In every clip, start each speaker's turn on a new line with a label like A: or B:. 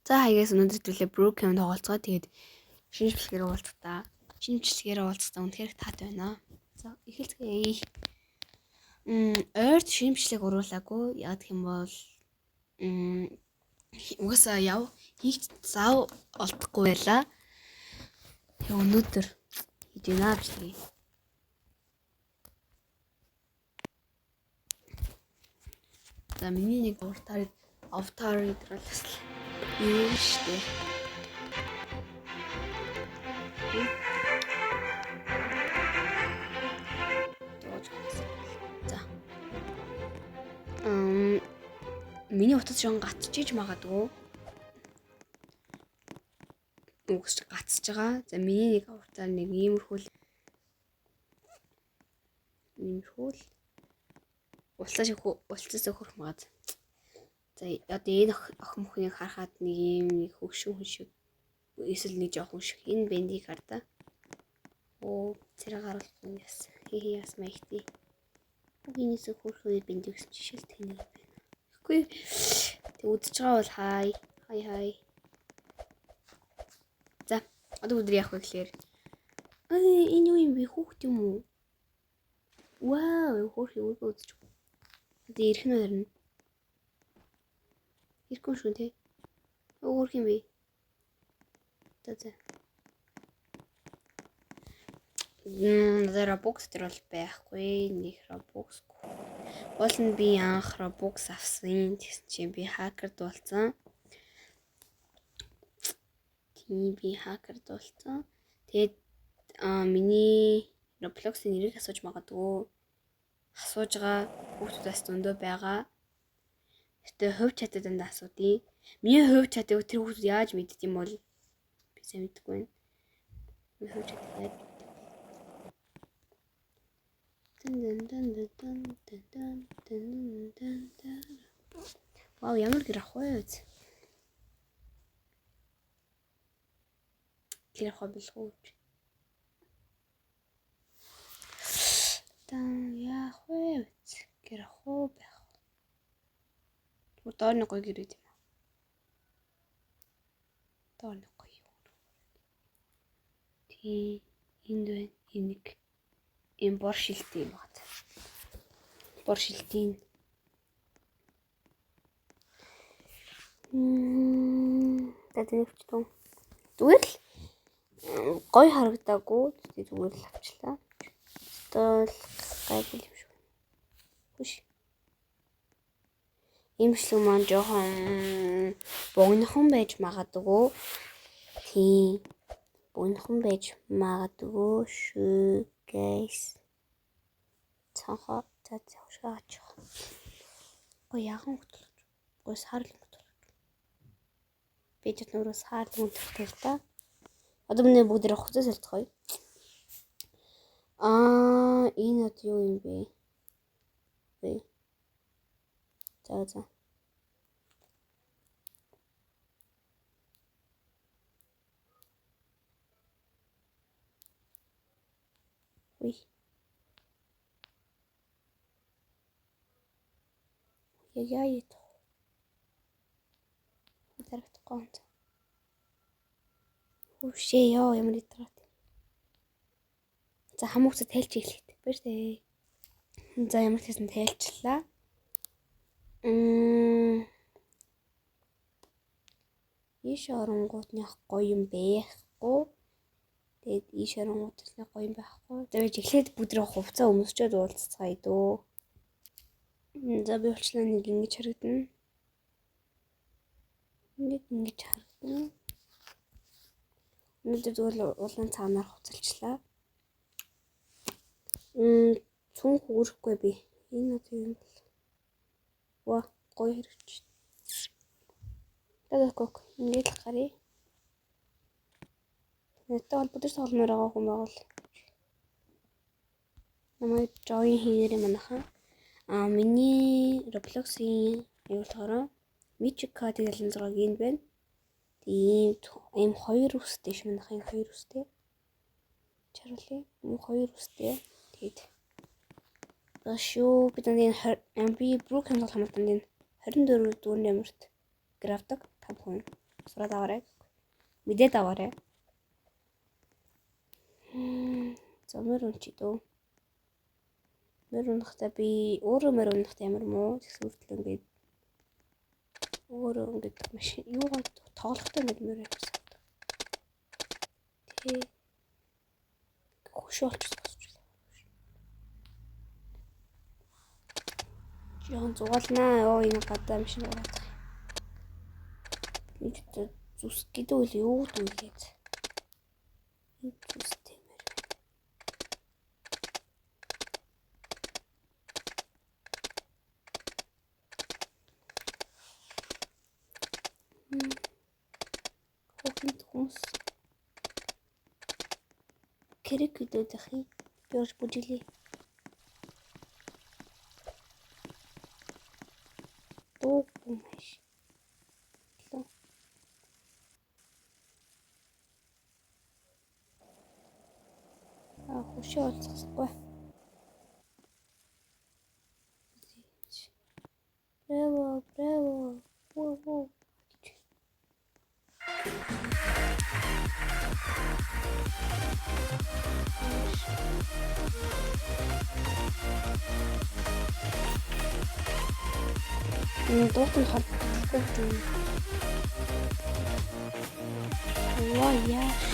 A: За хаягаас өнөөдөр төлөө Broken тоглолцоо тэгээд шинэ бичлэгээр уулзтаа. Шинэ бичлэгээр уулзтаа үнэхээр таатай байна. За эхэлцгээе. Ойрт шинэ бичлэг оруулаагүй. Яг гэх юм бол угаасаа хийх зав олдохгүй байлаа. Тэг өнөөдөр хийж байна бичлэгийг. За миний нэг аватар идрэрлээс юм штэ. За. Миний утас шон гатчихж магадгүй. Угсч гатсаж байгаа. За миний нэг аватар нэг иймэрхүүл улцаас өгөх магад. За одоо энэ охин мөхнийг харахад нэг юм нэг хөвшин хүн шиг эсвэл нэг жоохон шиг энэ бэндийг хардаа. Оо зэрэг харуулсан яс. Хи яс маягти. Үгийнээс хөрхөө бэндийг гэсэн жишээл тэнэг байна. Ихгүй. Тэг үдчихэж байгаа бол хай. За одоо өдөр яах вэ гэхээр энэ юу юм бэ хүүхд юм уу? Вау хөрхөө үдчих. Одоо ирэх нь харна. Ирэхгүй шүү те. Өөр юм бэ? За. Robux дээр бол байхгүй. Нэг Robux. Болно би анх Robux авсан. Тэгсэн чинь би хакерд болсон. Тэгээд миний Roblox-ийн нэрийг асууж магадгүй. Асууж байгаа хүүхдүүдээс зөндөө байгаа. Гэтэ хувь чатад дандаа асуудیں۔ Миний хувь чатыг тэр хүүхдүүд яаж мэддэг юм бол би сайн мэдэхгүй байна. Хувь чатыг яаж Вау, ямар гэр ах вэ? Гэр ах билгүй. Яах вэ? Гэр ах байх. Доор нэг гоё гэр үү юм. Доор нэг гоё. Тий, энд байна. Энийг юм бор шилтэй юм байна. Бор шилтийн. Тэтэвчтэн. Зүгээр л гоё харагдаагүй. Зүгээр л авчлаа. Тэгэл гайгүй юм шүү. Хүш. Имшлэг маань жоохон богинохон байж магадгүй. Тий. Богинохон байж магадгүй шүү, guys. Цаха цаашаач. Яахан хөтлөж. Сарлын хөтлөж. Би ч нөрөө сарлын хөтлөж та. Одоо миний бүгд хуцаас хэлцгээе. Энэ от юу юм бэ? За. Яа. Дарагдахгүй. Үшээ ёо ямар идрат. За хамууцад тайлж иглэх. Баяр таа. За ямар ч хэсэн тайлчлаа. Ийш оронгууд нэг гоё юм байхгүй. Тэгээд ийш оронгуудаас нэг гоё юм байхгүй. Тэгээд эхлээд бүдрээ хувцас өмсчөөд уулзцгаая дөө. За би болчлаа нэг ингэж харагдана. Өнөөдөр зүгээр улаан цаанаар хуцалчлаа. Цүнх үүрэхгүй би. Энэ одоо юм бол. Ваа, гоё хэрэгч. Тэгвэл ингэж л гарыг. Нэтэл холбогдож тогломоор байгаа хүн байвал намайг join хийгээрэй манайхаа. Миний Roblox-ийн аюултаараа Michika гэдэг залгаг энд байна. Тийм хоёр үстэй ш манайхын хоёр үстэй. Чаруулъя. Хоёр үстэй. Тэгээд шүү бид энэ би Broken тоглох хамтанд энэ 24 дүүрэн ямарт графтаг 5%. босроод аваарай. Мэдээд аваарай. Зомөр унчи дөө. Мөр унахтаа би өөрөө мөр унахтаа ямар муу зүсгүүртэл ингээд өөрөө ингээд машин юугаар тоглохтой нэг мөр байсан. Тэ хөшөөлч босчихлаа. Яан зугаалнаа. Оо энэ гадаа машин ураад. Бид зүс гэдэг үл юу дүүлээд. Зүстэй мэр. Хохин хүмүүс. Кэрэг гэдэг дахин бёрж бүжиглээ. Дуу маш. Хөшөө олцохгүй. Браво, браво. Воо. Доктор хатдаг. Вау, яаш.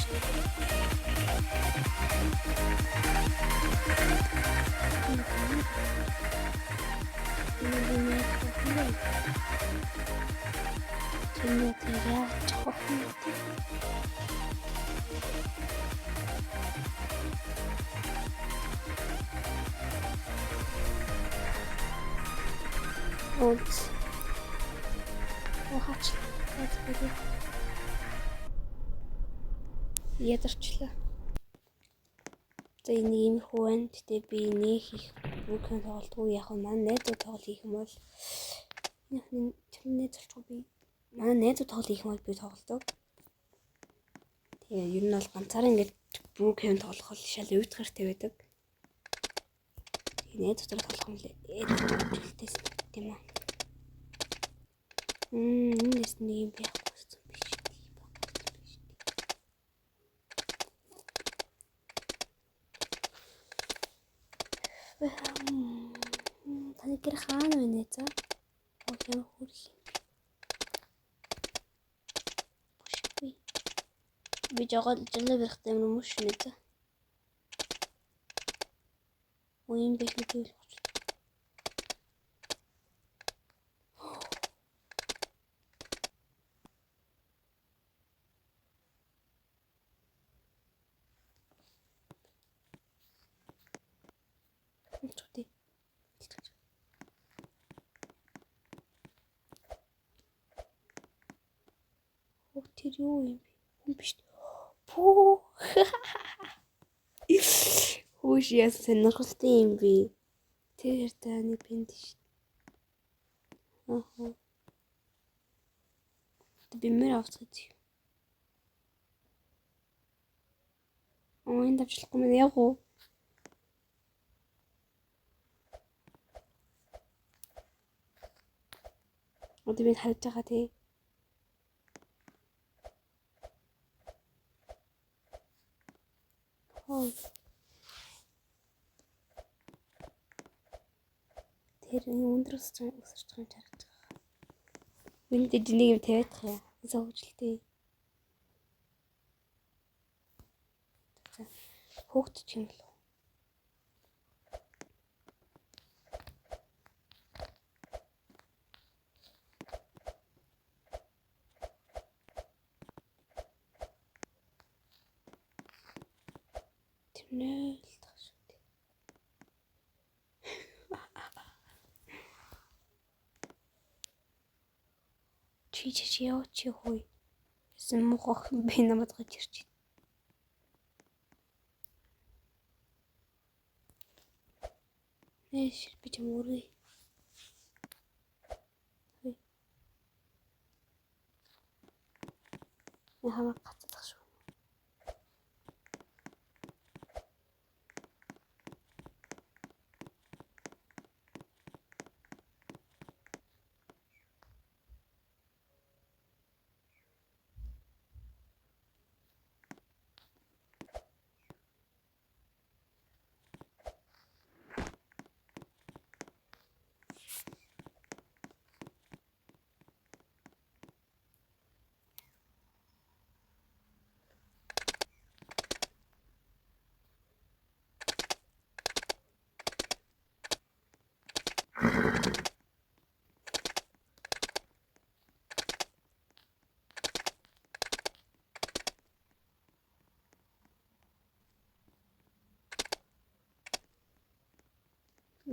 A: Ядарчлаа. За энийг иймэрхүү байна. Гэтэ би нэг их бүхэн тоглолтгүй яг маань найзууд тоглол хийх юм бол тэр найз болчихгүй би. Манай найзууд тоглол хийх юм бол би тоглолдог. Тэгээ ер нь бол ганцаараа ингэж бүхэн тоглох бол шал уйтгартай байдаг. Тэгээ найзуудаар тоглох юм л ээлжтэй тийм үү. Энэс нэг юм байхгүй гэсэн биш. Таны гэр хаана вэ нэ за? Окей хөрх. Би жогол жолоо бэрхтэй юм уу шүнэ за. Уин биш нэг л гоч. Чути. Тэр юу юм бэ? Хүн биш. Пүү. Хөөш яс сонирхолтой юм би. Тэр таны бэнд ш. Ахаа. Би мөр авцгач. Энд авчлахгүй мэн яг уу. Одоо би харж байгаа тий. Тэр өндөр өсөрч байгаа юм харагдаж байгаа. Миний дэжнийг юм тавиадах юм. Зовжлтэй. Хөөхт ч юм л. Тэрнээ л тах шүү дээ. Чи яа чи хой. Эсэм мохох би намайг гаж ирч. Эш би ч мөрөө. Хамаг гацдах шүү.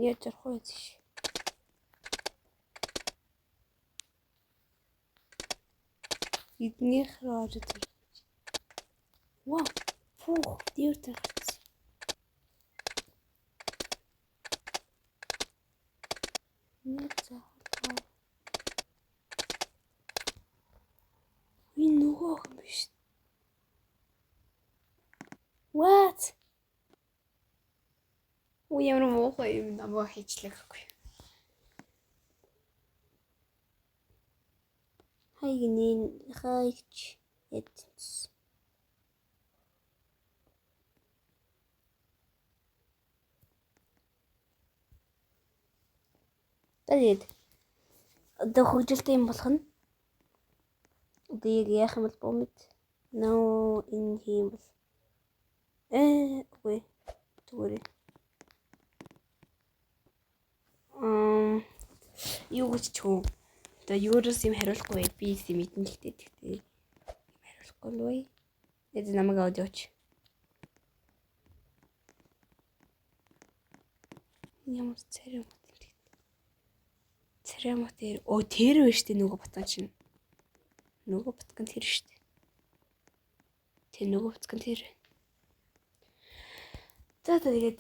A: Я жарахгүй биш. Эднийх рүү орж ирж. Вау. Фух, дээр тархсан. Нэг цаахаа. Энэ нөгөө юм биш. What? Ой, ямар муухай юм намайг хийчлээхгүй. Хайгнин хайч эдс. Тэгээд одоо хөгжилтэй юм болох нь. Одоо яг яах юм бол бомд. Ноо энэ юм бол. Үгүй. Зүгээр. Юу гэж ч хөө. Одоо юурээс юм хариулахгүй би юм мэдэн л тэгтээ. Юм хариулахгүй л бай. Эд намайг аудиоч. Ямар царай мод юм тэг. Царай мод тэр вэ штэ нөгөө ботон чинь. Нөгөө ботон тэр штэ. Тэр нөгөө ботон тэр. За тэгээд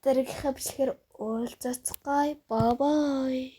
A: дараагийнхаа бичлэгээр уулзацгаая. Бай бай.